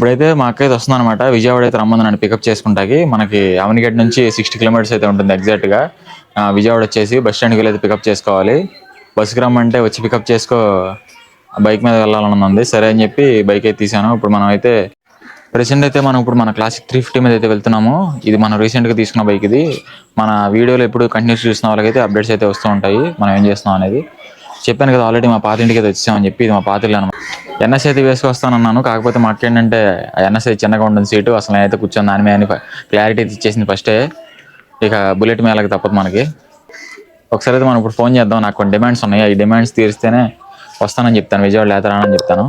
ఇప్పుడైతే మా అక్క అయితే వస్తుంది అనమాట. విజయవాడ అయితే రమ్మంది నన్ను పికప్ చేసుకుంటాకి. మనకి అవనిగడ్డ నుంచి 60 కిలోమీటర్స్ అయితే ఉంటుంది ఎగ్జాక్ట్గా. విజయవాడ వచ్చేసి బస్ స్టాండ్కి వెళ్ళి అయితే పికప్ చేసుకోవాలి. బస్సుకి రమ్మంటే వచ్చి పికప్ చేసుకో, బైక్ మీద వెళ్ళాలని ఉంది. సరే అని చెప్పి బైక్ అయితే తీసాను. ఇప్పుడు మనం అయితే ప్రెసెంట్ అయితే మనం ఇప్పుడు మన క్లాసిక్ 350 మీద అయితే వెళ్తున్నాము. ఇది మనం రీసెంట్గా తీసుకున్న బైక్. ఇది మన వీడియోలో ఎప్పుడు కంటిన్యూస్ చూసిన వాళ్ళకైతే అప్డేట్స్ అయితే వస్తూ ఉంటాయి మనం ఏం చేస్తున్నాం అనేది. చెప్పాను కదా ఆల్రెడీ మా పాత ఇంటికి అయితే వచ్చామని చెప్పి. ఇది మా పాత ఇల్లు అనమాట. ఎన్ఎస్ అయితే వేసుకొస్తానన్నాను. కాకపోతే మా అక్క ఏంటంటే ఆ ఎన్ఎస్ అయితే చిన్నగా ఉంటుంది సీటు. అసలు నేనైతే కూర్చొని దాని మీద అని క్లారిటీ ఇచ్చేసింది ఫస్టే. ఇక బుల్లెట్ మేళకి తప్పదు మనకి. ఒకసారి అయితే మనం ఇప్పుడు ఫోన్ చేద్దాం. నాకు కొన్ని డిమాండ్స్ ఉన్నాయి. ఈ డిమాండ్స్ తీరిస్తేనే వస్తానని చెప్తాను, విజయవాడ లేత రానని చెప్తాను.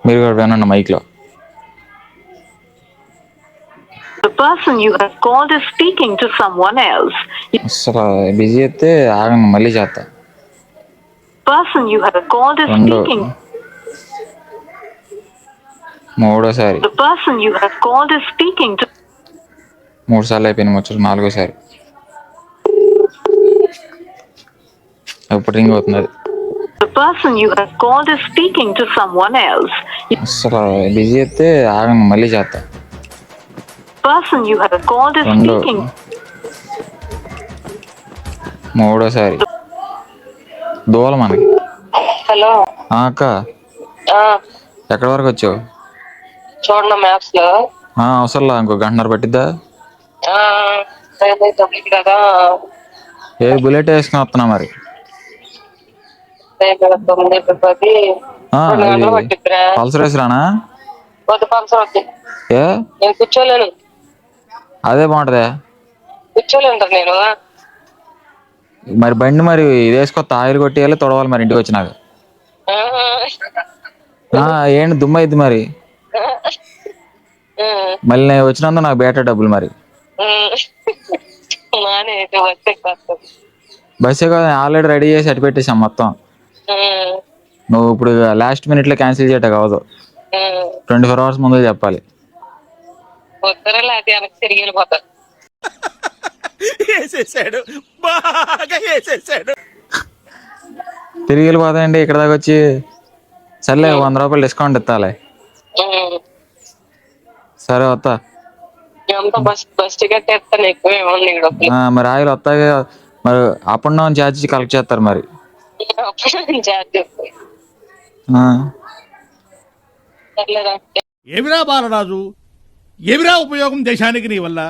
మీరు కూడా వినండి మైక్లో. The person you have called is speaking to someone else. అసలు బిజీ అయితే ఆగండి, మళ్ళీ చేస్తా. Person you have called is speaking. మూడోసారి. The person you have called is speaking to. 3 సార్లు అయిపోయింది, ముచ్చట 4వసారి. ఇప్పుడు రింగ్ అవుతుంది అది. The person you have called is speaking to someone else. అసలు బిజీ అయితే ఆగండి, మళ్ళీ చేస్తా. Person you have called is speaking. మూడోసారి దూల మనకి. హలో అక్క, ఎక్కడి వరకు వచ్చావు? చూడండి మ్యాప్స్ లో. అవసరంలా, ఇంకో గంటన్నర పట్టిద్దా? కదా ఏ బుల్లెట్ వేసుకుని వస్తున్నా మరి. 9:10 పల్సర్ వేసి రానా? పల్సర్ వద్దు, ఏ నేను కూర్చోలేను. అదే బాగుంటదే. కూర్చోలేను నేను. మరి బండి మరి ఇది వేసుకొత్త, ఆయిల్ కొట్టేయాలి, తొడవాలి మరి ఇంటికి వచ్చినాక. ఏంటి దుమ్మ అయింది మరి. మళ్ళీ నేను వచ్చినందుకు నాకు బేటా డబ్బులు మరి. బస్సే కదా, ఆల్రెడీ రెడీ చేసి అటు పెట్టేసాం మొత్తం. నువ్వు ఇప్పుడు లాస్ట్ మినిట్లో క్యాన్సిల్ చేయట కావదు, 24 hours ముందే చెప్పాలి. తిరిగి వెళ్ళిపోతా. తిరిగి వెళ్ళిపోతాయండి ఇక్కడ దాకా వచ్చి. సర్లే 100 రూపాయలు డిస్కౌంట్ ఇస్తాలే. సరే వస్తా. బస్ టికెట్ ఎత్తాను ఎక్కువ. మరి ఆయిల్ వస్తాయి మరి. Up and down charge collect చేస్తారు మరి. ఏమిరా బాలరాజు, ఏమిరా ఉపయోగం దేశానికి నీ వల్ల?